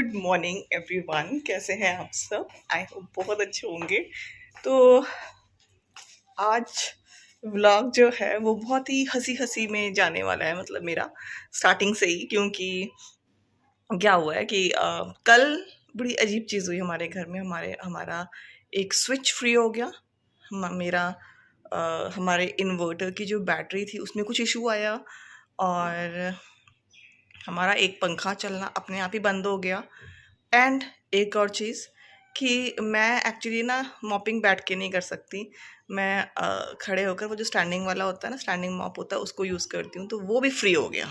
Good morning everyone, कैसे हैं आप सब? आई होप बहुत अच्छे होंगे। तो आज व्लॉग जो है वो बहुत ही हंसी हंसी में जाने वाला है, मतलब मेरा स्टार्टिंग से ही। क्योंकि क्या हुआ है कि कल बड़ी अजीब चीज़ हुई हमारे घर में। हमारा एक स्विच फ्री हो गया। मेरा हमारे इन्वर्टर की जो बैटरी थी उसमें कुछ इशू आया, और हमारा एक पंखा चलना अपने आप ही बंद हो गया। एंड एक और चीज़ कि मैं एक्चुअली ना मॉपिंग बैठ के नहीं कर सकती। मैं खड़े होकर, वो जो स्टैंडिंग वाला होता है ना, स्टैंडिंग मॉप होता है, उसको यूज़ करती हूँ। तो वो भी फ्री हो गया।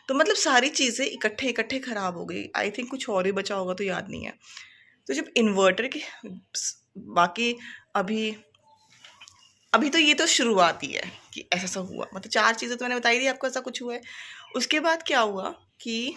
तो मतलब सारी चीज़ें इकट्ठे इकट्ठे ख़राब हो गई। आई थिंक कुछ और ही बचा होगा, तो याद नहीं है। तो जब इन्वर्टर के बाकी अभी अभी तो ये तो शुरुआत ही है कि ऐसा सा हुआ। मतलब 4 चीज़ें तो मैंने बताई थी आपको, ऐसा कुछ हुआ है। उसके बाद क्या हुआ कि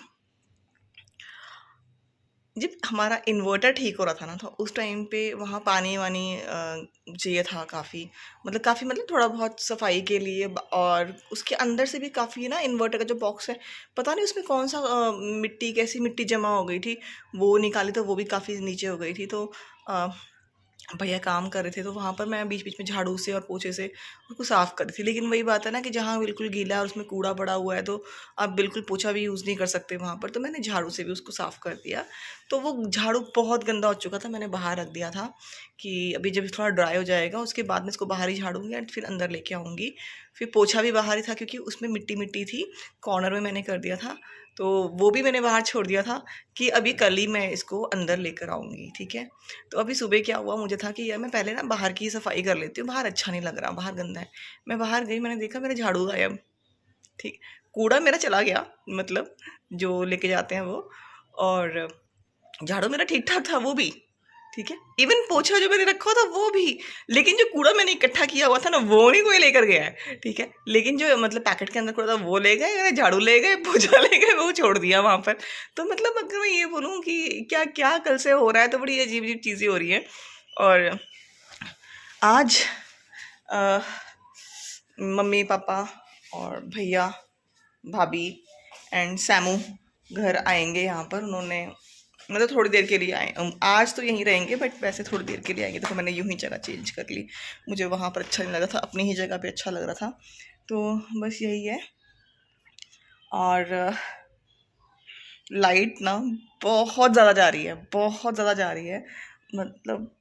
जब हमारा इन्वर्टर ठीक हो रहा था ना, तो उस टाइम पे वहाँ पानी वानी चाहिए था काफ़ी। मतलब थोड़ा बहुत सफाई के लिए। और उसके अंदर से भी काफ़ी ना, इन्वर्टर का जो बॉक्स है, पता नहीं उसमें कौन सा मिट्टी, कैसी मिट्टी जमा हो गई थी। वो निकाली तो वो भी काफ़ी नीचे हो गई थी। तो अ, भैया काम कर रहे थे, तो वहाँ पर मैं बीच बीच में झाड़ू से और पोछे से उसको साफ़ कर रही थी। लेकिन वही बात है ना कि जहाँ बिल्कुल गीला है और उसमें कूड़ा पड़ा हुआ है, तो आप बिल्कुल पोछा भी यूज़ नहीं कर सकते वहाँ पर। तो मैंने झाड़ू से भी उसको साफ़ कर दिया। तो वो झाड़ू बहुत गंदा हो चुका था, मैंने बाहर रख दिया था कि अभी जब थोड़ा ड्राई हो जाएगा उसके बाद में इसको बाहर ही झाड़ूंगी और फिर अंदर लेके आऊँगी। फिर पोछा भी बाहर ही था क्योंकि उसमें मिट्टी मिट्टी थी, कॉर्नर में मैंने कर दिया था। तो वो भी मैंने बाहर छोड़ दिया था कि अभी कल ही मैं इसको अंदर लेकर आऊँगी, ठीक है। तो अभी सुबह क्या हुआ, मुझे था कि यार मैं पहले ना बाहर की सफाई कर लेती हूँ, बाहर अच्छा नहीं लग रहा, बाहर गंदा है। मैं बाहर गई, मैंने देखा मेरा झाड़ू गायब। ठीक, कूड़ा मेरा चला गया, मतलब जो लेके जाते हैं वो। और झाड़ू मेरा ठीक ठाक था, वो भी ठीक है। इवन पोछा जो मैंने रखा था वो भी। लेकिन जो कूड़ा मैंने इकट्ठा किया हुआ था ना, वो नहीं कोई लेकर गया है, ठीक है। लेकिन जो मतलब पैकेट के अंदर कूड़ा था वो ले गए, झाड़ू ले गए, पोछा ले गए, वो छोड़ दिया वहां पर। तो मतलब अगर मैं ये बोलूँ कि क्या क्या कल से हो रहा है, तो बड़ी अजीब अजीब चीज़ें हो रही हैं। और आज अ, मम्मी पापा और भैया भाभी एंड सैमू घर आएंगे यहाँ पर। उन्होंने मतलब थोड़ी देर के लिए आए, आज तो यहीं रहेंगे, बट वैसे थोड़ी देर के लिए आएंगे। तो मैंने यूं ही जगह चेंज कर ली, मुझे वहाँ पर अच्छा नहीं लगा था, अपनी ही जगह पे अच्छा लग रहा था। तो बस यही है। और लाइट ना बहुत ज़्यादा जा रही है, बहुत ज़्यादा जा रही है। मतलब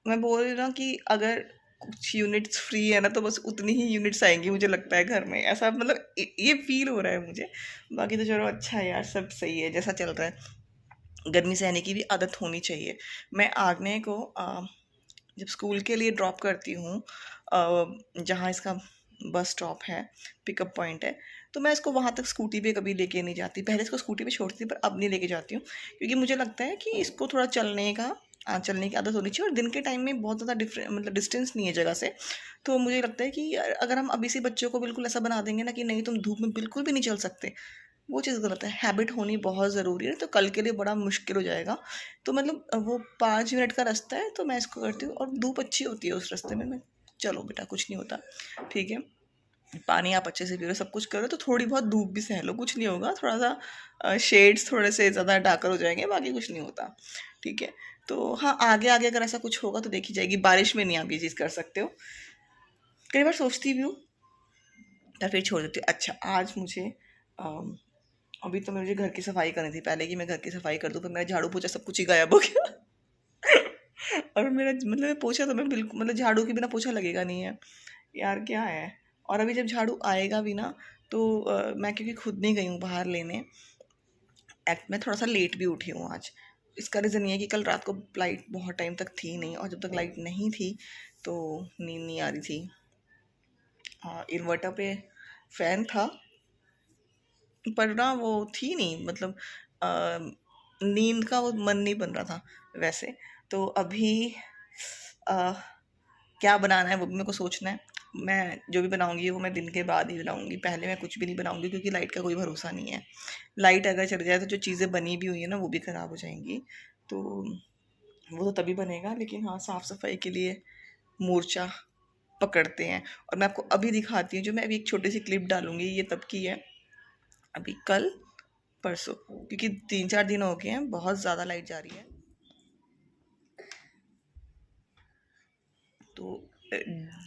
मैं बोल रही हूँ ना कि अगर कुछ यूनिट्स फ्री है ना, तो बस उतनी ही यूनिट्स आएंगी मुझे लगता है घर में, ऐसा मतलब ये फील हो रहा है मुझे। बाकी तो चलो अच्छा है यार, सब सही है जैसा चल रहा है। गर्मी सहने की भी आदत होनी चाहिए। मैं आग्ने को जब स्कूल के लिए ड्रॉप करती हूँ, जहाँ इसका बस स्टॉप है, पिकअप पॉइंट है, तो मैं इसको वहाँ तक स्कूटी पे कभी लेके नहीं जाती। पहले इसको स्कूटी पे छोड़ती थी, पर अब नहीं लेके जाती हूँ। क्योंकि मुझे लगता है कि इसको थोड़ा चलने की आदत होनी चाहिए। और दिन के टाइम में बहुत ज़्यादा डिफरेंट, मतलब डिस्टेंस नहीं है जगह से। तो मुझे लगता है कि यार अगर हम अभी से बच्चों को बिल्कुल ऐसा बना देंगे ना कि नहीं तुम धूप में बिल्कुल भी नहीं चल सकते, वो चीज़ गलत है। हैबिट होनी बहुत ज़रूरी है, तो कल के लिए बड़ा मुश्किल हो जाएगा। तो मतलब वो 5 मिनट का रास्ता है, तो मैं इसको करती हूँ। और धूप अच्छी होती है उस रास्ते में। मैं चलो बेटा कुछ नहीं होता, ठीक है, पानी आप अच्छे से पी लो, सब कुछ करो, तो थोड़ी बहुत धूप भी सह लो, कुछ नहीं होगा। थोड़ा सा शेड्स थोड़े से ज़्यादा डार्कर हो जाएंगे, बाकी कुछ नहीं होता, ठीक है। तो हाँ, आगे आगे अगर ऐसा कुछ होगा तो देखी जाएगी। बारिश में नहीं आप ये चीज़ कर सकते हो। कई बार सोचती भी हूँ, तो फिर छोड़ देती हूँ। अच्छा, आज मुझे अम, अभी तो मुझे घर की सफाई करनी थी पहले, कि मैं घर की सफाई कर दूँ, पर मेरा झाड़ू पोछा सब कुछ ही गायब हो गया। और मेरा मतलब पोछा तो मैं बिल्कुल, मतलब झाड़ू के बिना पोछा लगेगा नहीं है यार, क्या है। और अभी जब झाड़ू आएगा भी ना, तो मैं क्योंकि खुद नहीं गई हूँ बाहर लेने, एक्ट मैं थोड़ा सा लेट भी उठी हूँ आज। इसका रीज़न ये है कि कल रात को लाइट बहुत टाइम तक थी नहीं, और जब तक लाइट नहीं थी तो नींद नहीं आ रही थी। इन्वर्टर पे फ़ैन था, पर ना वो थी नहीं, मतलब नींद का वो मन नहीं बन रहा था वैसे। तो अभी अ, क्या बनाना है वो भी मेरे को सोचना है। मैं जो भी बनाऊंगी वो मैं दिन के बाद ही बनाऊंगी, पहले मैं कुछ भी नहीं बनाऊंगी, क्योंकि लाइट का कोई भरोसा नहीं है। लाइट अगर चली जाए तो जो चीज़ें बनी भी हुई है ना, वो भी ख़राब हो जाएंगी। तो वो तो तभी बनेगा, लेकिन हाँ, साफ़ सफाई के लिए मोर्चा पकड़ते हैं। और मैं आपको अभी दिखाती हूँ, जो मैं अभी एक छोटी सी क्लिप डालूंगी, ये तब की है। अभी कल परसों, क्योंकि 3-4 दिन हो गए हैं बहुत ज़्यादा लाइट जा रही है। तो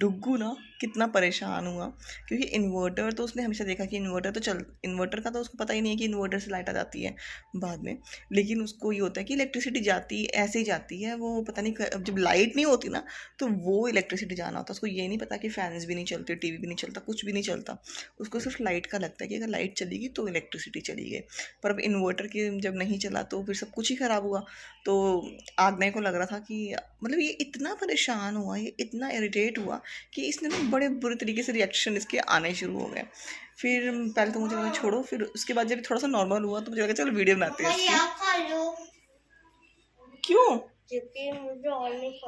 डुग्गू ना कितना परेशान हुआ, क्योंकि इन्वर्टर तो उसने हमेशा देखा कि इन्वर्टर का तो उसको पता ही नहीं है कि इन्वर्टर से लाइट आ जाती है बाद में। लेकिन उसको ये होता है कि इलेक्ट्रिसिटी जाती ऐसे ही जाती है, वो पता नहीं अब जब लाइट नहीं होती ना तो वो इलेक्ट्रिसिटी जाना होता है। उसको ये नहीं पता कि फैंस भी नहीं चलते, टीवी भी नहीं चलता, कुछ भी नहीं चलता। उसको सिर्फ लाइट का लगता है कि अगर लाइट चलेगी तो इलेक्ट्रिसिटी चली गई। पर अब इन्वर्टर के जब नहीं चला तो फिर सब कुछ ही ख़राब हुआ। तो आग्ने को लग रहा था कि मतलब ये इतना परेशान हुआ, ये इतना इरिटेट हुआ कि इसने ना बड़े बुरे तरीके से रिएक्शन इसके आने शुरू हो गए। फिर पहले तो मुझे लगा छोड़ो, फिर उसके बाद जब थोड़ा सा नॉर्मल हुआ तो मुझे लगा चलो वीडियो बनाते हैं इसकी। क्यों? क्योंकि मुझे और नहीं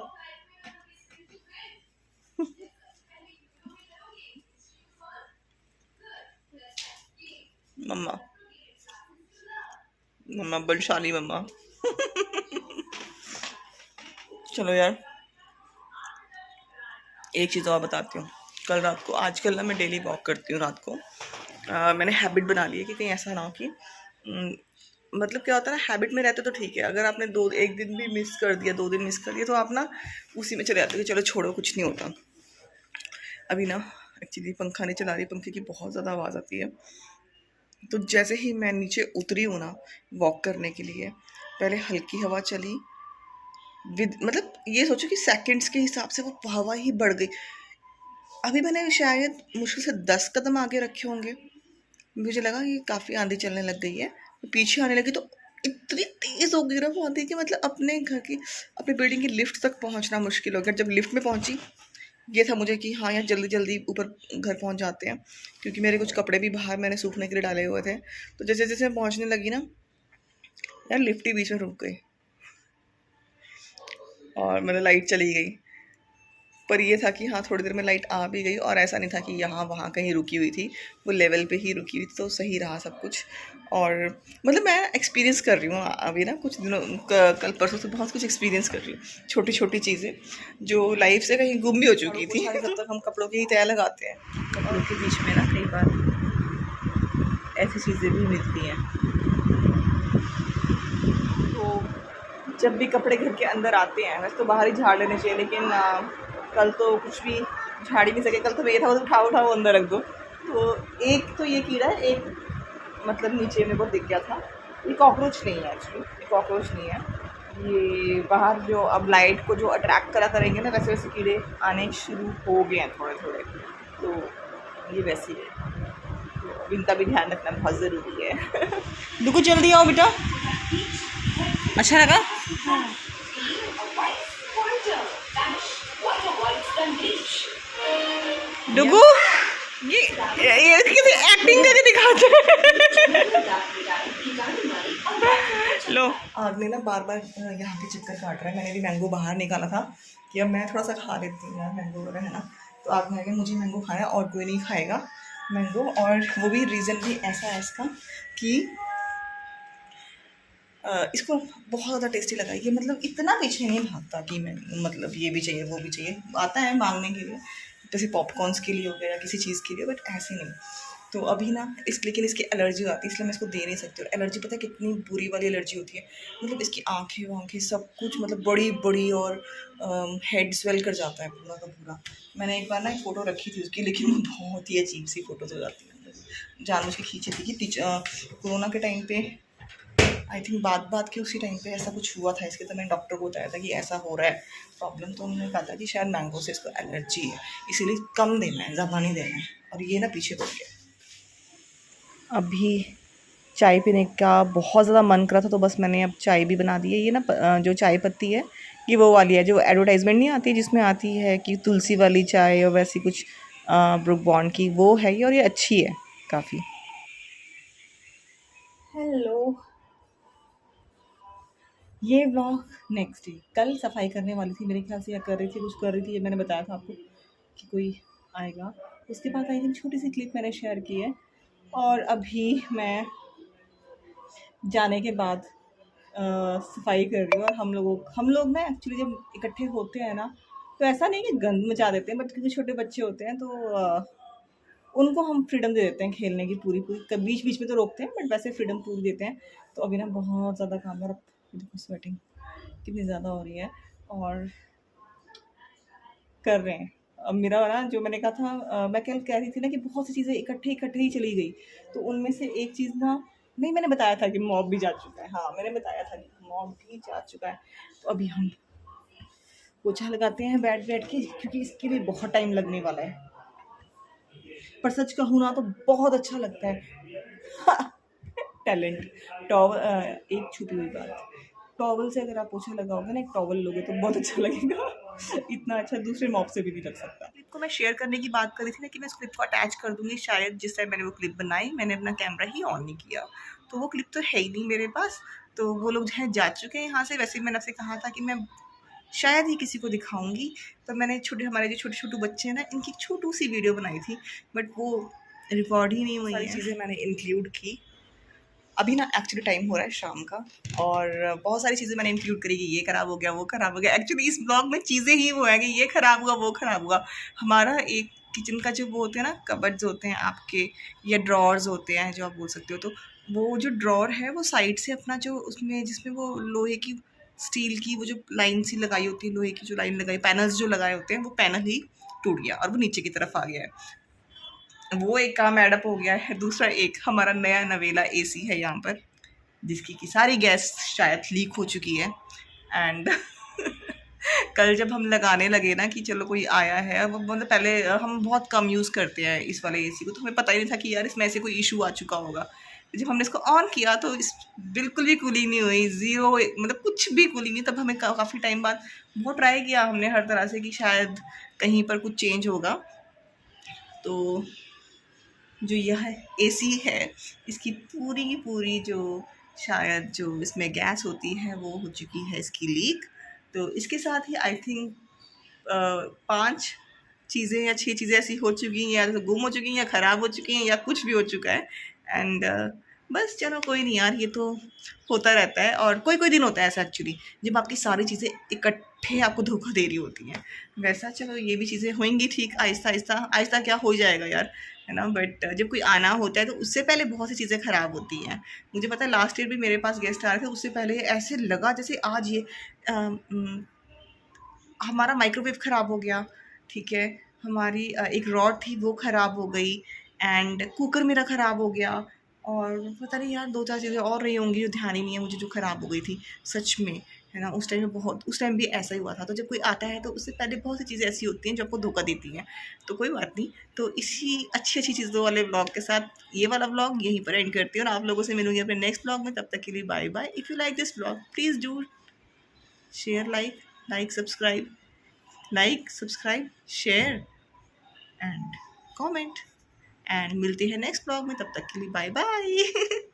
मम्मा मम्मा बलशाली मम्मा। चलो यार, एक चीज़ और बताती हूँ। कल रात को, आजकल ना मैं डेली वॉक करती हूँ रात को। मैंने हैबिट बना ली है कि कहीं ऐसा ना हो कि मतलब क्या होता है ना, हैबिट में रहते तो ठीक है, अगर आपने एक दिन भी मिस कर दिया, 2 दिन मिस कर दिया तो आप ना उसी में चले जाते हो कि चलो छोड़ो कुछ नहीं होता। अभी ना एक्चुअली पंखा नहीं चला रही, पंखे की बहुत ज़्यादा आवाज़ आती है। तो जैसे ही मैं नीचे उतरी हूँ ना वॉक करने के लिए, पहले हल्की हवा चली, मतलब ये सोचो कि सेकंड्स के हिसाब से वो हवा ही बढ़ गई। अभी मैंने शायद मुश्किल से 10 कदम आगे रखे होंगे, मुझे लगा कि काफ़ी आंधी चलने लग गई है। पीछे आने लगी तो इतनी तेज़ हो गई ना वो आंधी कि मतलब अपनी बिल्डिंग की लिफ्ट तक पहुंचना मुश्किल हो गया। जब लिफ्ट में पहुंची, ये था मुझे कि हाँ यार जल्दी जल्दी ऊपर घर पहुंच जाते हैं, क्योंकि मेरे कुछ कपड़े भी बाहर मैंने सूखने के लिए डाले हुए थे। तो जैसे जैसे मैं पहुँचने लगी ना यार, लिफ्ट ही बीच में रुक गई और मतलब लाइट चली गई। पर ये था कि हाँ थोड़ी देर में लाइट आ भी गई, और ऐसा नहीं था कि यहाँ वहाँ कहीं रुकी हुई थी, वो लेवल पे ही रुकी हुई थी, तो सही रहा सब कुछ। और मतलब मैं एक्सपीरियंस कर रही हूँ अभी ना, कुछ दिनों कल परसों से बहुत कुछ एक्सपीरियंस कर रही हूँ, छोटी छोटी चीज़ें जो लाइफ से कहीं गुम भी हो चुकी थी। जब तक हम कपड़ों की ही तय लगाते हैं, कपड़ों के बीच में ना कई बार ऐसी चीज़ें भी मिलती हैं। तो जब भी कपड़े घर के अंदर आते हैं, वैसे तो बाहर ही झाड़ लेने चाहिए, लेकिन कल तो कुछ भी झाड़ ही नहीं सके। कल तो ये था उठाओ उठाओ अंदर रख दो। तो एक तो ये कीड़ा, एक मतलब नीचे मेरे को दिख गया था। ये कॉकरोच नहीं है एक्चुअली, ये कॉकरोच नहीं है, ये बाहर जो अब लाइट को जो अट्रैक्ट करा करेंगे ना, वैसे वैसे कीड़े आने शुरू हो गए हैं थोड़े थोड़े। तो ये वैसे ही है, तो इनका भी ध्यान रखना बहुत ज़रूरी है। देखो जल्दी आओ बेटा, अच्छा लगा? डुगू ये किसी एक्टिंग करके दिखाते हैं। लो, आग ने ना बार बार यहाँ पे चक्कर काट रहा है। मैंने भी मैंगो बाहर निकाला था कि अब मैं थोड़ा सा खा लेती हूँ यार मैंगो वगैरह, है ना। तो आग ने मुझे मैंगो खाया और कोई नहीं खाएगा मैंगो, और वो भी रीज़न भी ऐसा है इसका कि इसको बहुत ज़्यादा टेस्टी लगा। ये मतलब इतना पीछे नहीं भागता कि मैं मतलब ये भी चाहिए वो भी चाहिए, आता है मांगने के लिए, जैसे पॉपकॉर्न्स के लिए हो गया या किसी चीज़ के लिए, बट ऐसे नहीं। तो अभी ना लेकिन इसकी एलर्जी आती है, इसलिए मैं इसको दे नहीं सकती। और एलर्जी पता है कितनी बुरी वाली एलर्जी होती है, मतलब इसकी आँखें वाँखें सब कुछ मतलब बड़ी बड़ी, और हेड स्वेल कर जाता है पूरा का पूरा। मैंने एक बार ना एक फ़ोटो रखी थी उसकी, लेकिन बहुत ही अजीब सी फ़ोटोज़ हो जाती है, जानबूझ के खींची थी कि कोरोना के टाइम पे आई थिंक बात के उसी टाइम पे ऐसा कुछ हुआ था इसके। तो मैंने डॉक्टर को बताया था कि ऐसा हो रहा है प्रॉब्लम, तो उन्होंने कहा था कि शायद मैंगो से इसको एलर्जी है, इसीलिए कम देना है, ज़्यादा नहीं देना है। और ये ना पीछे पड़ गया। अभी चाय पीने का बहुत ज़्यादा मन करा था, तो बस मैंने अब चाय भी बना दी है। ये ना जो चाय पत्ती है ये वो वाली है जो एडवर्टाइजमेंट नहीं आती, जिसमें आती है कि तुलसी वाली चाय और वैसी कुछ ब्रुक बॉन्ड की, वो है ये, और ये अच्छी है काफ़ी। हेलो, ये व्लॉग नेक्स्ट डे, कल सफाई करने वाली थी मेरे ख्याल से, या कर रही थी, कुछ कर रही थी, ये मैंने बताया था आपको कि कोई आएगा। उसके बाद आई थिंक छोटी सी क्लिप मैंने शेयर की है। और अभी मैं जाने के बाद सफाई कर रही हूँ। और हम लोग ना एक्चुअली जब इकट्ठे होते हैं ना, तो ऐसा नहीं कि गंद मचा देते हैं, बट क्योंकि छोटे बच्चे होते हैं तो उनको हम फ्रीडम दे देते हैं खेलने की पूरी पूरी, कभी बीच बीच में तो रोकते हैं बट वैसे फ्रीडम पूरी देते हैं। तो अभी ना बहुत ज़्यादा काम है, और अब देखो स्वेटिंग कितनी ज़्यादा हो रही है, और कर रहे हैं। अब मेरा ना जो मैंने कहा था, मैं कल कह रही थी ना कि बहुत सी चीज़ें इकट्ठे इकट्ठे ही चली गई, तो उनमें से एक चीज़ ना, नहीं मैंने बताया था कि मॉब भी जा चुका है, हाँ मैंने बताया था कि मॉब भी जा चुका है। तो अभी हम पोछा लगाते हैं बैठ बैठ के, क्योंकि इसके लिए बहुत टाइम लगने वाला है। पर सच कहूँ ना तो बहुत अच्छा लगता है। टैलेंट। एक छुपी हुई बात, टॉवल से अगर आप पोछा लगाओगे ना, एक टॉवल लोगे तो बहुत अच्छा लगेगा। इतना अच्छा दूसरे मॉप से भी नहीं लग सकता। क्लिप को मैं शेयर करने की बात कर रही थी ना, कि मैं उस क्लिप को अटैच कर दूंगी, शायद जिस टाइम मैंने वो क्लिप बनाई मैंने अपना कैमरा ही ऑन नहीं किया, तो वो क्लिप तो है ही नहीं मेरे पास। तो वो लोग जो है जा चुके हैं यहाँ से। वैसे ही मैंने आपसे कहा था कि मैं शायद ही किसी को दिखाऊंगी, पर मैंने हमारे जो छोटे छोटे बच्चे हैं ना, इनकी छोटू सी वीडियो बनाई थी, बट वो रिकॉर्ड ही नहीं हुई है। सारी चीज़ें मैंने इंक्लूड की। अभी ना एक्चुअली टाइम हो रहा है शाम का, और बहुत सारी चीज़ें मैंने इंक्लूड करी कि ये ख़राब हो गया, वो ख़राब हो गया। एक्चुअली इस ब्लॉग में चीज़ें ही वो है कि ये ख़राब हुआ, वो ख़राब हुआ। हमारा एक किचन का जो वो होते हैं ना, कबर्ड्स होते हैं आपके, या ड्रॉर्स होते हैं जो आप बोल सकते हो, तो वो जो ड्रॉर है वो साइड से अपना जो उसमें, जिसमें वो लोहे की स्टील की वो जो लाइन सी लगाई होती है, लोहे की जो लाइन लगाई, पैनल्स जो लगाए होते हैं, वो पैनल ही टूट गया और वो नीचे की तरफ आ गया है। वो एक काम एडअप हो गया है। दूसरा एक हमारा नया नवेला एसी है यहाँ पर, जिसकी की सारी गैस शायद लीक हो चुकी है। एंड कल जब हम लगाने लगे ना कि चलो कोई आया है, वो मतलब पहले हम बहुत कम यूज़ करते हैं इस वाले एसी को, तो हमें पता ही नहीं था कि यार इसमें ऐसे कोई इशू आ चुका होगा। जब हमने इसको ऑन किया तो इस बिल्कुल भी कूलिंग नहीं हुई, ज़ीरो, मतलब कुछ भी कूलिंग नहीं। तब हमें काफ़ी टाइम बाद बहुत ट्राई किया हमने हर तरह से कि शायद कहीं पर कुछ चेंज होगा। तो जो यह एसी है, इसकी पूरी की पूरी जो शायद जो इसमें गैस होती है वो हो चुकी है इसकी लीक। तो इसके साथ ही आई थिंक 5 चीज़ें या 6 चीज़ें ऐसी हो चुकी हैं, या तो गुम हो चुकी हैं, या ख़राब हो चुकी हैं, या कुछ भी हो चुका है। एंड बस चलो कोई नहीं यार, ये तो होता रहता है। और कोई कोई दिन होता है ऐसा एक्चुअली, जब आपकी सारी चीज़ें इकट्ठे आपको धोखा दे रही होती हैं। वैसा चलो ये भी चीज़ें होंगी ठीक, आहिस्ता आहिस्ता आहिस्ता क्या हो जाएगा यार, है ना। बट जब कोई आना होता है तो उससे पहले बहुत सी चीज़ें ख़राब होती हैं। मुझे पता है लास्ट ईयर भी मेरे पास गेस्ट आ रहे थे, उससे पहले ऐसे लगा जैसे आज ये हमारा माइक्रोवेव ख़राब हो गया, ठीक है, हमारी एक रॉड थी वो ख़राब हो गई, एंड कुकर मेरा ख़राब हो गया, और पता नहीं यार 2-4 चीज़ें और रही होंगी जो ध्यान ही नहीं है मुझे, जो ख़राब हो गई थी सच में, है ना। उस टाइम भी ऐसा ही हुआ था। तो जब कोई आता है तो उससे पहले बहुत सी चीज़ें ऐसी होती हैं जो आपको धोखा देती हैं। तो कोई बात नहीं, तो इसी अच्छी चीज़ों वाले ब्लॉग के साथ ये वाला ब्लॉग यहीं पर एंड करती हूँ, और आप लोगों से मिलूंगी अपने नेक्स्ट ब्लॉग में। तब तक के लिए bye bye. If you like this blog please do share, like subscribe, share and comment, and मिलते हैं नेक्स्ट ब्लॉग में। तब तक के लिए बाय बाय।